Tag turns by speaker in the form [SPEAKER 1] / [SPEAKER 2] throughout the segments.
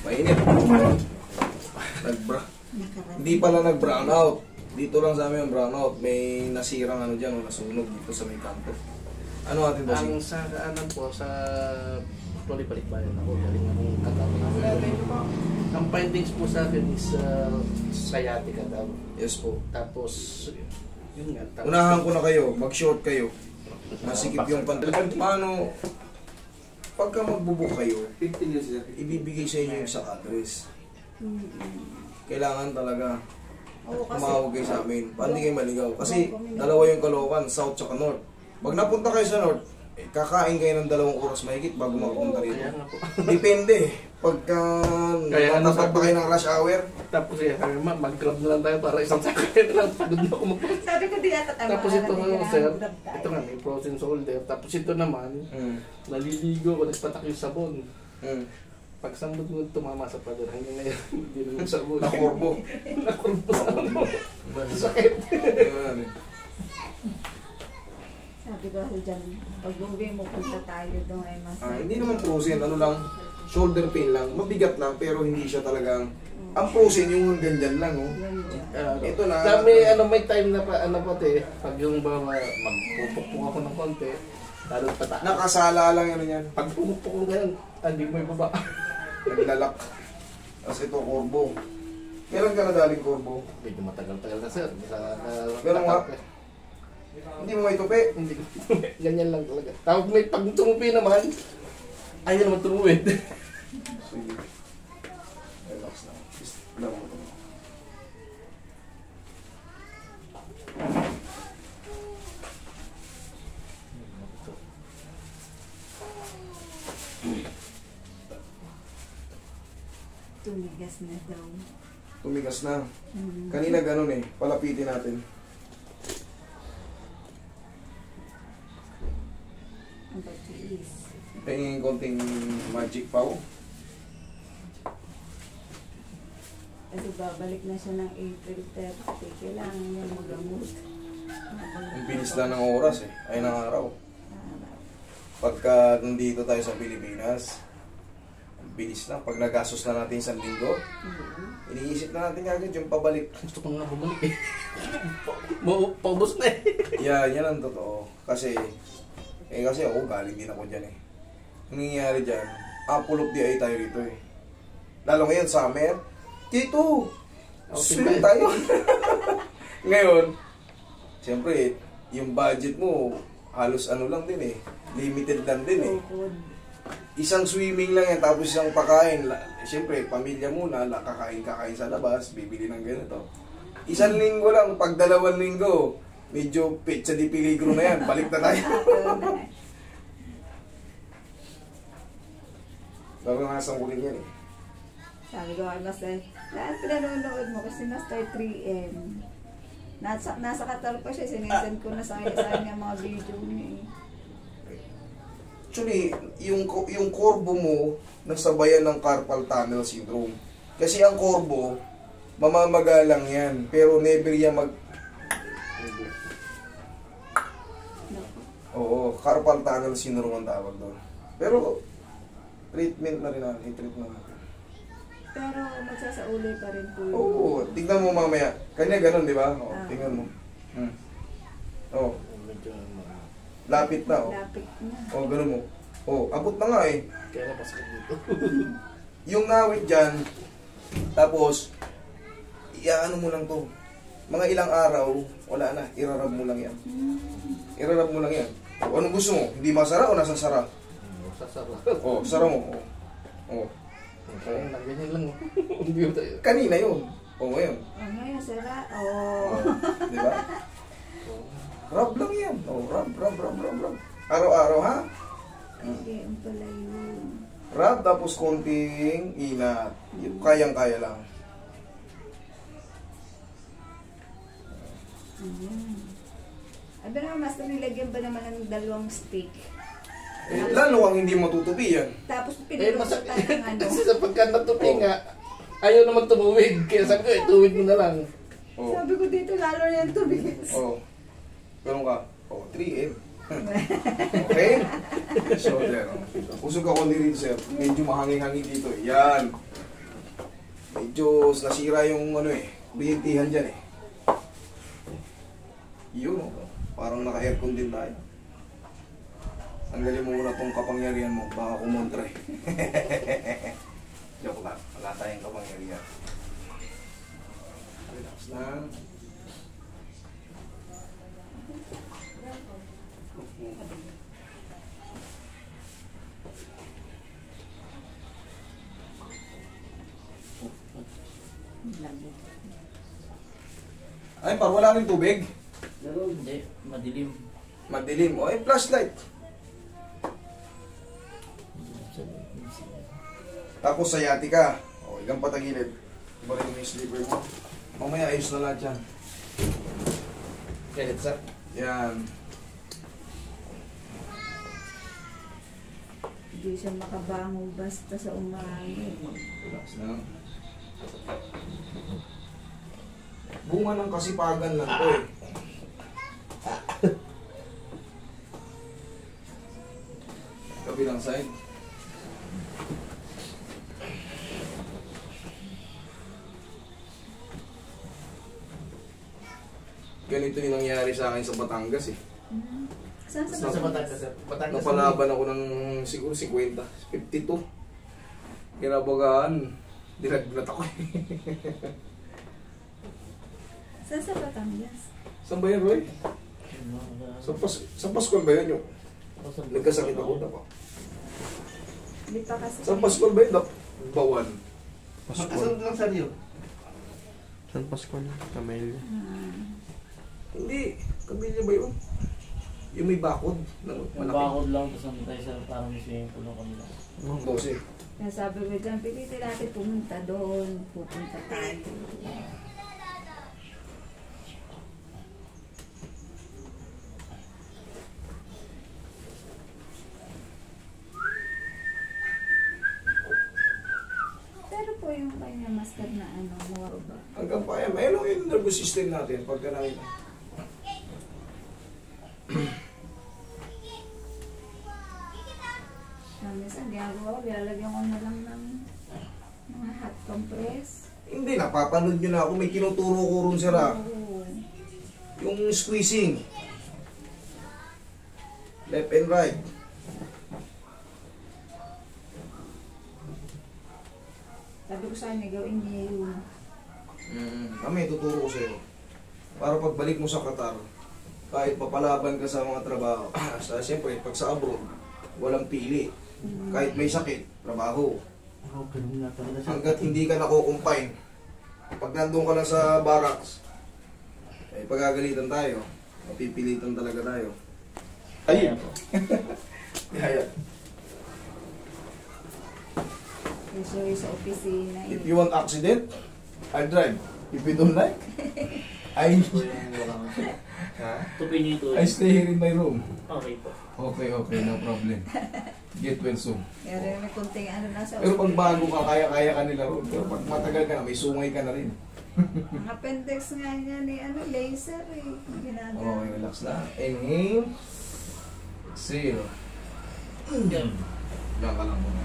[SPEAKER 1] Mainit. Hindi pala nag-brownout. Dito lang sa amin yung brownout. May nasirang ano dyan, nasunog dito sa may kanto. Ano ating bossing?
[SPEAKER 2] Ang sa ano po, sa Balik-Bayan ako, galing akong katapos. Ang findings po sa akin is sciatica daw.
[SPEAKER 1] Yes po.
[SPEAKER 2] Tapos, yun nga. Tapos,
[SPEAKER 1] unahan ko na kayo, mag-short kayo. Masikip yung pantal. Paano, pagka magbubuk kayo, ibibigay sa inyo yung sa address. Kailangan talaga tumawag kayo sa amin. Paano kayo maligaw? Kasi dalawa yung Caloocan, South at North. Pag napunta kayo sa North, kakain kayo ng 2 oras mahigit bago makapunta rito. Depende. Pagka natapag pa kayo ng rush hour.
[SPEAKER 2] Tapos mag-grab na lang tayo para isang sakay na lang. Pagod na ako mag-grab.
[SPEAKER 3] Sabi ko di ata tama.
[SPEAKER 2] Tapos ito nga sir, ito nga may frozen shoulder. Tapos ito naman, naliligo ko, nagpatak yung sabon. Pag sambot mo tumama sa pader, hanggang ngayon, hindi naman sabon.
[SPEAKER 1] Nakurbo.
[SPEAKER 2] Nakurbo sa ano. Sakit.
[SPEAKER 3] Sabi ko dyan, pag uwi mo, punta tayo doon ay mas...
[SPEAKER 1] Hindi naman frozen, ano lang, shoulder pain lang. Mabigat lang, pero hindi siya talagang... Ang frozen, yung ganyan lang, oh. Ito na...
[SPEAKER 2] May time na pa, ano pati, pag yung ba magpupukpuk ako ng konti, lalo pataas.
[SPEAKER 1] Nakasala lang yan.
[SPEAKER 2] Pag pumukpuk ko ngayon, hindi mo ibaba.
[SPEAKER 1] Naglalak. Tapos ito, kurbo. Kailan ka na daling kurbo?
[SPEAKER 2] Medyo matagal-tagal na sir.
[SPEAKER 1] Pero nga, hindi mo may tupi.
[SPEAKER 2] Hindi. Ganyan lang talaga. Tapos may pag tumupi naman, ayaw naman tumuwid.
[SPEAKER 1] Sige. Relax na. Alam mo ito.
[SPEAKER 3] Tumigas na daw.
[SPEAKER 1] Tumigas na. Kanina ganun eh. Palapitin natin.
[SPEAKER 3] Ang pagtiis.
[SPEAKER 1] Tingin konting magic pow.
[SPEAKER 3] Kasi babalik na siya ng April 30. Kailangan niya magamot.
[SPEAKER 1] Ang bilis lang ng oras eh. Ay ng araw. Pagka nandito tayo sa Pilipinas, ang bilis na. Pag nagastos na natin 1 linggo, iniisip na natin agad yung pabalik.
[SPEAKER 2] Gusto ko nga bumalik eh. Paubos na eh.
[SPEAKER 1] Yan ang totoo. Kasi ako galing din ako dyan eh. Ang nangyayari dyan, apple of the eye tayo rito eh. Lalo ngayon, summer, dito, swim tayo. Ngayon, siyempre, yung budget mo, halos ano lang din eh. Limited lang din eh. Isang swimming lang yan, tapos isang pakain. Siyempre, pamilya muna, kakain sa labas, bibili ng ganito. 1 linggo lang, pag 2 linggo, medyo petsa di peligro na yan. Balik na tayo. Bago nga sangkulin yan eh.
[SPEAKER 3] Sabi ko kay Master, lahat pinanonood mo kasi na-start 3M. Nasa Qatar pa siya, sinisend ko na sa kanya mga video niya eh.
[SPEAKER 1] Actually, yung korbo mo, nasabayan ng carpal tunnel syndrome. Kasi ang korbo, mamamagalang yan. Pero never yan Oo, carpal tunnel syndrome ang tawag doon. Pero, treatment na rin natin. I-treat na natin.
[SPEAKER 3] Pero magsasauli pa rin po yun.
[SPEAKER 1] Oo, tingnan mo mamaya. Kanya ganun, di ba? Oo, tingnan mo. Oo. Lapit na, oh.
[SPEAKER 3] Lapit na.
[SPEAKER 1] Oo, ganun mo. Oo, abot na nga eh.
[SPEAKER 2] Kaya napasok dito.
[SPEAKER 1] Yung ngawit dyan, tapos, iaano mo lang to. Mga ilang araw, wala na. Irarab mo lang yan. Irarab mo lang yan. O, anong gusto mo? Hindi masara o nasasara?
[SPEAKER 2] Sasara.
[SPEAKER 1] Oo, sara mo. Oo.
[SPEAKER 2] Kaya ganyan lang. Hindi mo tayo.
[SPEAKER 1] Kanina yun. O, ngayon.
[SPEAKER 3] Ngayon, sira. Oo.
[SPEAKER 1] Di ba? Rub lang yan. O, rub. Araw-araw, ha?
[SPEAKER 3] Hindi, ang pala yun.
[SPEAKER 1] Rub, tapos konting inat. Kayang-kaya lang.
[SPEAKER 3] Abi naman, Master, nilagyan ba naman ng 2 stick?
[SPEAKER 1] Lalo ang hindi matutupi yan.
[SPEAKER 3] Tapos pinulusot tayo ng ano.
[SPEAKER 2] Kasi sa pagka natupi nga, ayaw naman tumuwid. Kaya sabi ko, tuwid mo na lang.
[SPEAKER 1] Oh.
[SPEAKER 3] Sabi ko dito, lalo na yung tubigis.
[SPEAKER 1] Oo. Ganun ka. 3M. Okay? So, there. Usog ako dito, sir. Medyo mahangin-hangin dito. Yan. Medyo nasira yung ano eh, kuryentihan dyan eh. Yun, oh. Parang naka-aircon din tayo. Tanggalin mo muna tong kapangyarihan mo, baka kumontra eh. Joke lang, wala tayong kapangyarihan. Relax lang. Ay, par wala rin tubig.
[SPEAKER 4] Pero hindi, madilim.
[SPEAKER 1] Madilim. O, ay, flashlight. Tapos sayati ka. O, ilang patagilid. Ibalin mo yung slipper mo. Mamaya ayos na lahat yan.
[SPEAKER 2] Ganit, sir.
[SPEAKER 1] Yan.
[SPEAKER 3] Hindi siya makabangon basta sa umaga.
[SPEAKER 1] Relax lang. Bunga ng kasipagan lang to eh. Kabilang side. Ganito yung nangyari sa akin sa Batangas eh.
[SPEAKER 3] Saan
[SPEAKER 2] Sa
[SPEAKER 3] sa
[SPEAKER 2] Batangas, sir. Batangas.
[SPEAKER 1] Napalaban ako ng siguro 50, 52. Kinabagaan. Dinaglat ako eh.
[SPEAKER 3] Saan sa Batangas?
[SPEAKER 1] Saan ba yan, Roy? Sa Paskol ba yan yung nagkasakit ako na pa?
[SPEAKER 3] Hindi pa kasi.
[SPEAKER 1] Sa Paskol ba yun? Bawan.
[SPEAKER 2] Makasunod lang, sir, yun.
[SPEAKER 5] San Pascual, Camellia.
[SPEAKER 1] Hindi. Kabilya ba yun? Yung may bakod.
[SPEAKER 4] Yung
[SPEAKER 1] Malaki.
[SPEAKER 4] bakod lang, tapos nandun tayo sa parang may swimming pool ng kanila.
[SPEAKER 1] 12.
[SPEAKER 3] Kaya sabi ko dyan, pilitin natin pumunta doon. Pupunta tayo. Pero po yung kanya master na ano, morba.
[SPEAKER 1] Hanggang pa yan. Mayroon yung nervous system natin pagka nakita.
[SPEAKER 3] Minsan ginagawa ko, lalagyan ko na lang ng mga hot compress.
[SPEAKER 1] Hindi, napapanood nyo na ako. May tinuturo ko rin sila.
[SPEAKER 3] Oo.
[SPEAKER 1] Yung squeezing. Left and right.
[SPEAKER 3] Sabi ko sa kanya, gawin niya yun.
[SPEAKER 1] Kami, tuturo ko sa'yo. Para pagbalik mo sa Qatar, kahit papalaban ka sa mga trabaho, siyempre, pag sa abroad, walang pili. Kahit may sakit, trabaho.
[SPEAKER 4] Oh, ganun nga talaga siya.
[SPEAKER 1] Hanggat hindi ka nakukumpine, pag nandun ka na sa barracks, eh, pagagalitan tayo, mapipilitan talaga tayo.
[SPEAKER 4] Ayan po.
[SPEAKER 1] Kaya,
[SPEAKER 3] Usually sa opisina.
[SPEAKER 1] if you want accident, I'll drive. If you don't like, I
[SPEAKER 4] Ito yung walang...
[SPEAKER 1] Ha?
[SPEAKER 4] Tupin niyo ito.
[SPEAKER 1] I stay here in my room.
[SPEAKER 4] Okay po.
[SPEAKER 1] Okay, no problem. Get well soon.
[SPEAKER 3] Kaya rin may kunting ano na sa
[SPEAKER 1] Pero pag bago ka, kaya-kaya ka nila ron. Pero pag matagal ka na, may sungay ka na rin.
[SPEAKER 3] Ang appendix nga niya ni ano, laser eh. Ginagawa.
[SPEAKER 1] Okay, relax lang. Inhale. Exhale.
[SPEAKER 4] Yan.
[SPEAKER 1] Diyan ka lang muna.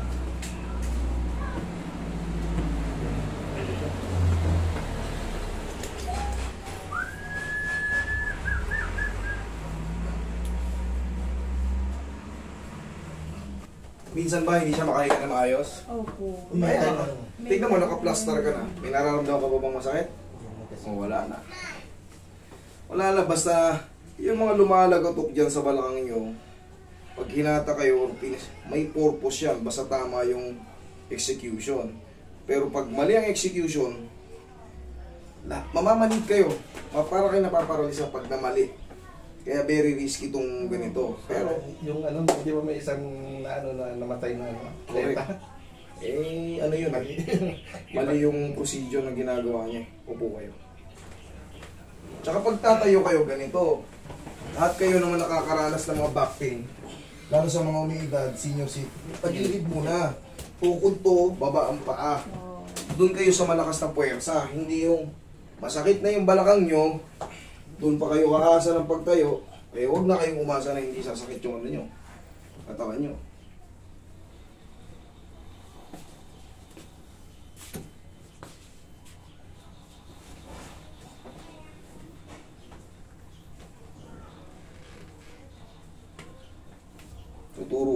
[SPEAKER 1] Minsan ba hindi siya makahinga na maayos?
[SPEAKER 3] Opo.
[SPEAKER 1] Ayan. Tingnan mo, naka-plaster ka na. May nararamdaman ka ba bang masakit? O, wala na. Wala na, basta yung mga lumalagatok dyan sa balakang nyo, pag hinata kayo, may purpose yan, basta tama yung execution. Pero pag mali ang execution, mamamanid kayo. Para kayo napaparalisa pag namali. Kaya very risky itong ganito. Pero,
[SPEAKER 2] Yung ano, di ba may isang na, ano, na namatay na ano?
[SPEAKER 1] correct.
[SPEAKER 2] Atleta?
[SPEAKER 1] Ano yun? Mali yung procedure na ginagawa niya. Upo kayo. Tsaka pag tatayo kayo ganito, lahat kayo naman nakakaranas ng mga back pain. Lalo sa mga umiidad, senior citizen. Pagilid muna. Tukod to, baba ang paa.
[SPEAKER 3] Oh.
[SPEAKER 1] Doon kayo sa malakas na puwersa. Hindi yung masakit na yung balakang nyo, doon pa kayo kaasa ng pagtayo, eh huwag na kayong umasa na hindi sasakit yung ano nyo, katawan nyo.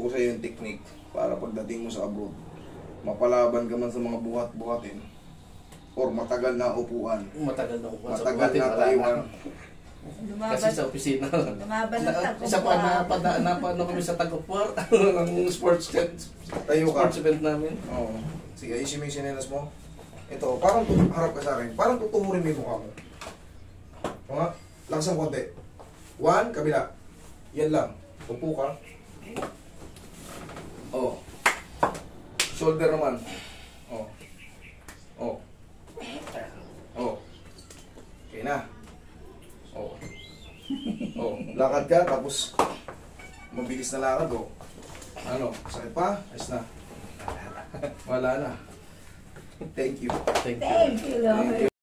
[SPEAKER 1] ko sa iyo yung technique para pagdating mo sa abroad, mapalaban ka man sa mga buhat-buhatin or matagal na upuan,
[SPEAKER 2] Matagal na upuan sa
[SPEAKER 1] matagal
[SPEAKER 2] buhatin,
[SPEAKER 1] na
[SPEAKER 2] wala
[SPEAKER 1] taiwan.
[SPEAKER 2] Kasi sa opisina.
[SPEAKER 3] Lumaban ng tagumpay.
[SPEAKER 2] Isa pa napano kami sa Tagupar, ang sports
[SPEAKER 1] Tayo ka.
[SPEAKER 2] sports event namin.
[SPEAKER 1] Oo. Sige, ayusin mo yung sinelas mo. Ito, parang harap ka sa akin. Parang tutuhurin mo yung mukha mo. Mga, lakas ang konti. 1, kabila. Yan lang. Upo ka. Oh. Shoulder naman. Oh. Oh. Oh. Okay na. Oh. Oh. Lakad ka, tapos mabilis na lakad. Oh. Ano? Sakit pa? Ayos na. Wala na. Thank you.
[SPEAKER 2] Thank you.
[SPEAKER 3] Thank you, Lord.
[SPEAKER 1] Thank you.